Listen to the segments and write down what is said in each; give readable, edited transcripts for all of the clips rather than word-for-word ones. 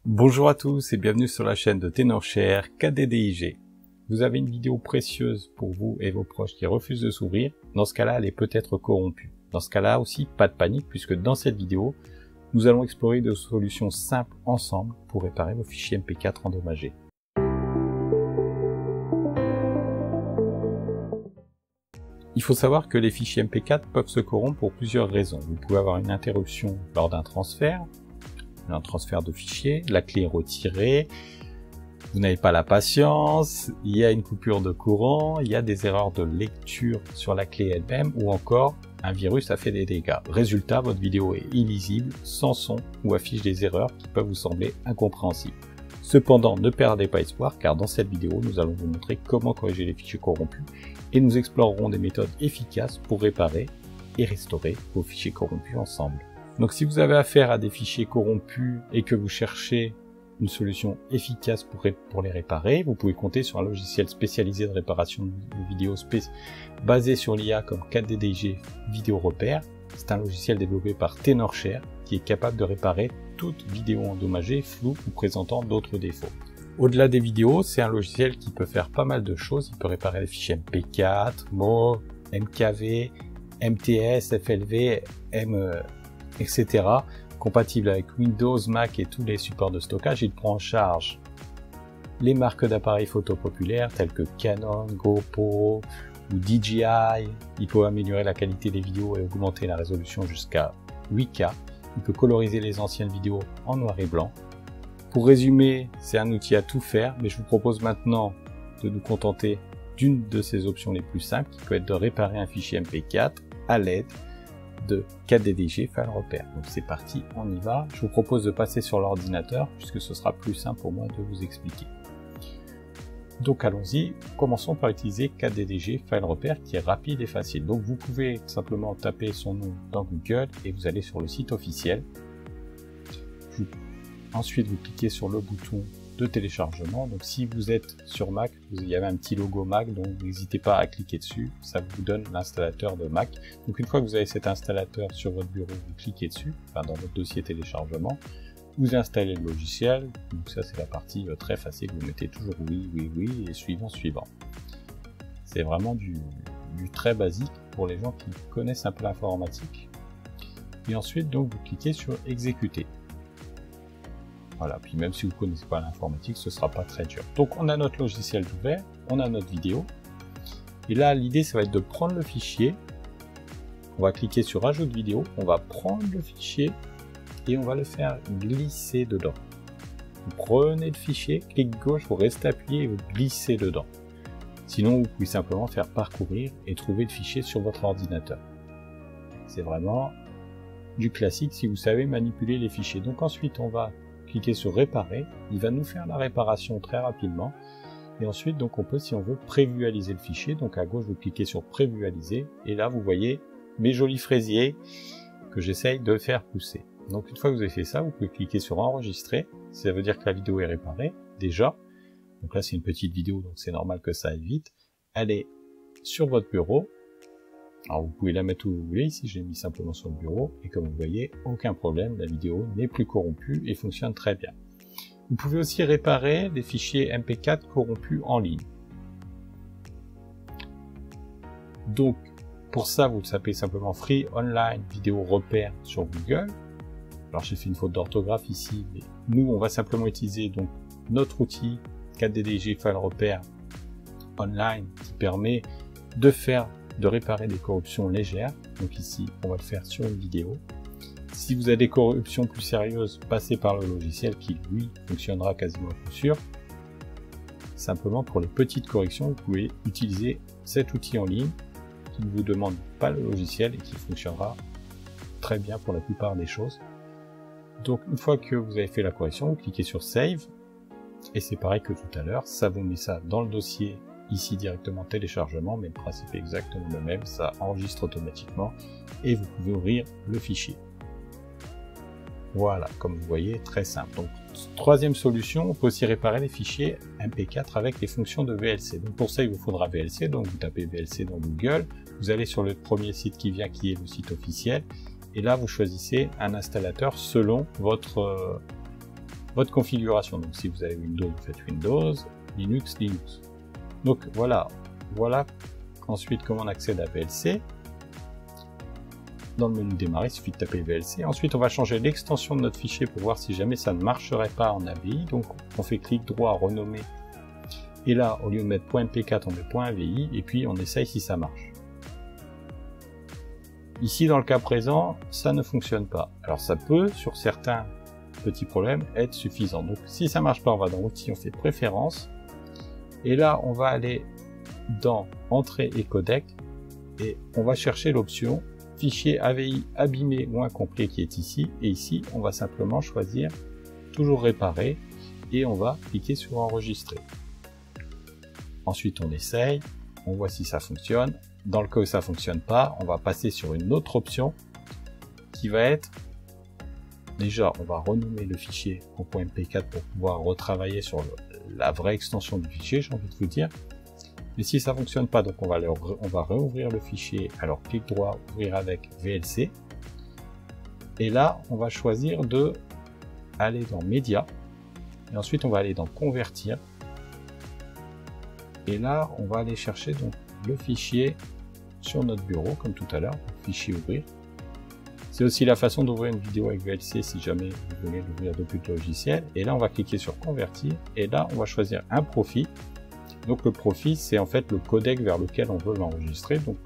Bonjour à tous et bienvenue sur la chaîne de Tenorshare KDDIG. Vous avez une vidéo précieuse pour vous et vos proches qui refusent de s'ouvrir. Dans ce cas-là, elle est peut-être corrompue. Dans ce cas-là aussi, pas de panique puisque dans cette vidéo, nous allons explorer des solutions simples ensemble pour réparer vos fichiers MP4 endommagés. Il faut savoir que les fichiers MP4 peuvent se corrompre pour plusieurs raisons. Vous pouvez avoir une interruption lors d'un transfert de fichiers, la clé est retirée, vous n'avez pas la patience, il y a une coupure de courant, il y a des erreurs de lecture sur la clé elle-même ou encore un virus a fait des dégâts. Résultat, votre vidéo est illisible, sans son ou affiche des erreurs qui peuvent vous sembler incompréhensibles. Cependant, ne perdez pas espoir car dans cette vidéo, nous allons vous montrer comment corriger les fichiers corrompus et nous explorerons des méthodes efficaces pour réparer et restaurer vos fichiers corrompus ensemble. Donc si vous avez affaire à des fichiers corrompus et que vous cherchez une solution efficace pour les réparer, vous pouvez compter sur un logiciel spécialisé de réparation de vidéos basé sur l'IA comme KDDIG Vidéo Repère. C'est un logiciel développé par Tenorshare qui est capable de réparer toute vidéo endommagée, floue ou présentant d'autres défauts. Au-delà des vidéos, c'est un logiciel qui peut faire pas mal de choses. Il peut réparer les fichiers MP4, MAW, MKV, MTS, FLV, etc. Compatible avec Windows, Mac et tous les supports de stockage. Il prend en charge les marques d'appareils photo populaires telles que Canon, GoPro ou DJI. Il peut améliorer la qualité des vidéos et augmenter la résolution jusqu'à 8K. Il peut coloriser les anciennes vidéos en noir et blanc. Pour résumer, c'est un outil à tout faire, mais je vous propose maintenant de nous contenter d'une de ces options les plus simples, qui peut être de réparer un fichier MP4 à l'aide de KDDIG File Repère. Donc c'est parti, on y va. Je vous propose de passer sur l'ordinateur, puisque ce sera plus simple pour moi de vous expliquer. Donc allons-y, commençons par utiliser KDDIG File Repère qui est rapide et facile. Donc vous pouvez simplement taper son nom dans Google et vous allez sur le site officiel. Ensuite, vous cliquez sur le bouton de téléchargement. Donc si vous êtes sur Mac, il y avait un petit logo Mac, donc n'hésitez pas à cliquer dessus, ça vous donne l'installateur de Mac. Donc une fois que vous avez cet installateur sur votre bureau, vous cliquez dessus, dans votre dossier téléchargement, vous installez le logiciel. Donc ça c'est la partie très facile, vous mettez toujours oui et suivant. C'est vraiment du très basique pour les gens qui connaissent un peu l'informatique. Et ensuite donc vous cliquez sur exécuter. Voilà, puis même si vous ne connaissez pas l'informatique, ce ne sera pas très dur. Donc on a notre logiciel ouvert, on a notre vidéo. Et là, l'idée, ça va être de prendre le fichier. On va cliquer sur Ajoute vidéo, on va prendre le fichier et on va le faire glisser dedans. Vous prenez le fichier, clic gauche, vous restez appuyé et vous glissez dedans. Sinon, vous pouvez simplement faire parcourir et trouver le fichier sur votre ordinateur. C'est vraiment du classique si vous savez manipuler les fichiers. Donc ensuite, on va cliquer sur réparer, il va nous faire la réparation très rapidement et ensuite donc on peut, si on veut, prévisualiser le fichier. Donc à gauche vous cliquez sur prévisualiser et là vous voyez mes jolis fraisiers que j'essaye de faire pousser. Donc une fois que vous avez fait ça, vous pouvez cliquer sur enregistrer, ça veut dire que la vidéo est réparée déjà. Donc là c'est une petite vidéo donc c'est normal que ça aille vite. Elle est sur votre bureau. Alors vous pouvez la mettre où vous voulez, ici je l'ai mis simplement sur le bureau, et comme vous voyez, aucun problème, la vidéo n'est plus corrompue et fonctionne très bien. Vous pouvez aussi réparer des fichiers MP4 corrompus en ligne. Donc pour ça, vous tapez simplement Free Online Vidéo Repère sur Google. Alors j'ai fait une faute d'orthographe ici, mais nous on va simplement utiliser donc notre outil KDDIG File Repère Online qui permet de réparer des corruptions légères. Donc ici, on va le faire sur une vidéo. Si vous avez des corruptions plus sérieuses, passez par le logiciel qui, lui, fonctionnera quasiment à coup sûr. Simplement, pour les petites corrections, vous pouvez utiliser cet outil en ligne qui ne vous demande pas le logiciel et qui fonctionnera très bien pour la plupart des choses. Donc, une fois que vous avez fait la correction, vous cliquez sur Save. Et c'est pareil que tout à l'heure, ça vous met ça dans le dossier ici directement téléchargement, mais le principe est exactement le même, ça enregistre automatiquement et vous pouvez ouvrir le fichier. Voilà, comme vous voyez, très simple. Donc, troisième solution, on peut aussi réparer les fichiers MP4 avec les fonctions de VLC. Donc pour ça, il vous faudra VLC, donc vous tapez VLC dans Google, vous allez sur le premier site qui vient, qui est le site officiel, et là vous choisissez un installateur selon votre votre configuration. Donc si vous avez Windows, vous faites Windows, Linux, Linux. Donc voilà ensuite comment on accède à VLC. Dans le menu démarrer, il suffit de taper VLC. Ensuite, on va changer l'extension de notre fichier pour voir si jamais ça ne marcherait pas en AVI. Donc, on fait clic droit, renommer. Et là, au lieu de mettre .mp4, on met .avi. Et puis, on essaye si ça marche. Ici, dans le cas présent, ça ne fonctionne pas. Alors, ça peut, sur certains petits problèmes, être suffisant. Donc, si ça marche pas, on va dans Outils, on fait Préférences. Et là, on va aller dans Entrée et codec. Et on va chercher l'option fichier AVI abîmé ou incomplet qui est ici, et ici on va simplement choisir toujours réparer et on va cliquer sur enregistrer. Ensuite on essaye, on voit si ça fonctionne. Dans le cas où ça fonctionne pas, on va passer sur une autre option qui va être, déjà on va renommer le fichier en .mp4 pour pouvoir retravailler sur la vraie extension du fichier, j'ai envie de vous dire. Mais si ça fonctionne pas, donc on va réouvrir le fichier. Alors clic droit, ouvrir avec VLC. Et là, on va choisir de aller dans Média. Et ensuite, on va aller dans Convertir. Et là, on va aller chercher donc le fichier sur notre bureau, comme tout à l'heure, fichier ouvrir. C'est aussi la façon d'ouvrir une vidéo avec VLC si jamais vous voulez l'ouvrir depuis le logiciel. Et là, on va cliquer sur Convertir. Et là, on va choisir un profil. Donc le profil, c'est en fait le codec vers lequel on veut l'enregistrer. Donc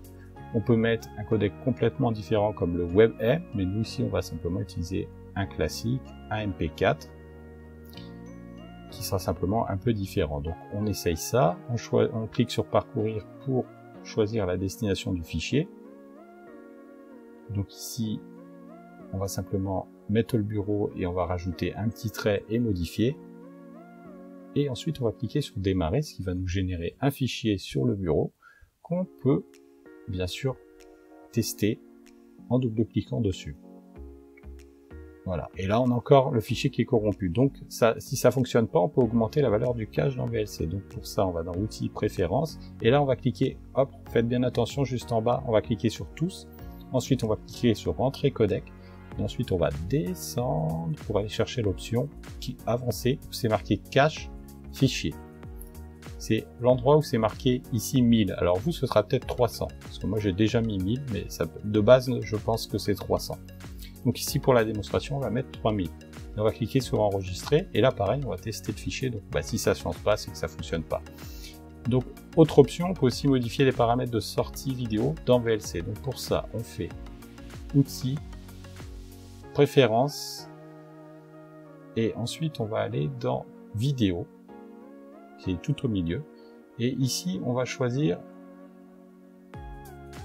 on peut mettre un codec complètement différent comme le WebM, mais nous ici on va simplement utiliser un classique, un MP4, qui sera simplement un peu différent. Donc on essaye ça, on clique sur parcourir pour choisir la destination du fichier. Donc ici, on va simplement mettre le bureau et on va rajouter un petit trait et modifier. Et ensuite, on va cliquer sur démarrer, ce qui va nous générer un fichier sur le bureau qu'on peut, bien sûr, tester en double-cliquant dessus. Voilà. Et là, on a encore le fichier qui est corrompu. Donc, si ça fonctionne pas, on peut augmenter la valeur du cache dans VLC. Donc, pour ça, on va dans Outils, Préférences. Et là, on va cliquer, hop, faites bien attention, juste en bas, on va cliquer sur Tous. Ensuite, on va cliquer sur Entrée codec. Et ensuite, on va descendre pour aller chercher l'option qui avancée, où c'est marqué cache fichier. C'est l'endroit où c'est marqué ici 1000. Alors vous, ce sera peut-être 300. Parce que moi, j'ai déjà mis 1000, mais ça, de base, je pense que c'est 300. Donc ici, pour la démonstration, on va mettre 3000. Et on va cliquer sur enregistrer. Et là, pareil, on va tester le fichier. Donc si ça ne change pas, c'est que ça ne fonctionne pas. Donc, autre option, on peut aussi modifier les paramètres de sortie vidéo dans VLC. Donc pour ça, on fait Outils, Préférences. Et ensuite, on va aller dans Vidéo, qui est tout au milieu, et ici on va choisir,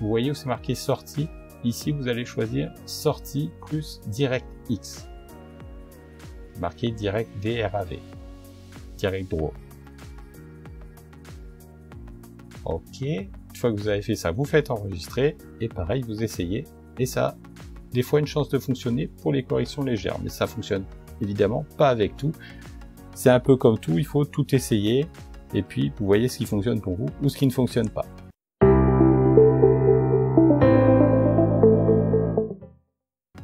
vous voyez où c'est marqué sortie, ici vous allez choisir sortie plus DirectX, marqué Direct DRAV, Direct Draw. Ok, une fois que vous avez fait ça, vous faites enregistrer, et pareil, vous essayez, et ça a des fois une chance de fonctionner pour les corrections légères, mais ça fonctionne évidemment pas avec tout. C'est un peu comme tout, il faut tout essayer, et puis vous voyez ce qui fonctionne pour vous, ou ce qui ne fonctionne pas.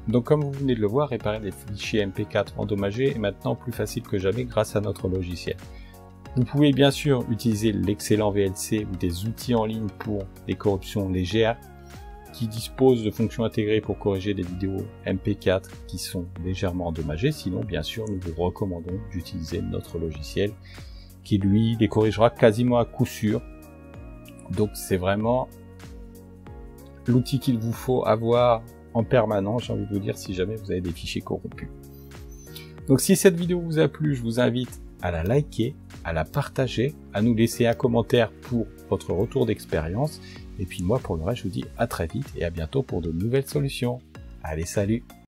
Donc comme vous venez de le voir, réparer des fichiers MP4 endommagés est maintenant plus facile que jamais grâce à notre logiciel. Vous pouvez bien sûr utiliser l'excellent VLC ou des outils en ligne pour des corruptions légères, qui dispose de fonctions intégrées pour corriger des vidéos MP4 qui sont légèrement endommagées. Sinon, bien sûr, nous vous recommandons d'utiliser notre logiciel qui, lui, les corrigera quasiment à coup sûr. Donc, c'est vraiment l'outil qu'il vous faut avoir en permanence, j'ai envie de vous dire, si jamais vous avez des fichiers corrompus. Donc, si cette vidéo vous a plu, je vous invite à la liker, à la partager, à nous laisser un commentaire pour votre retour d'expérience. Et puis moi, pour le reste, je vous dis à très vite et à bientôt pour de nouvelles solutions. Allez, salut!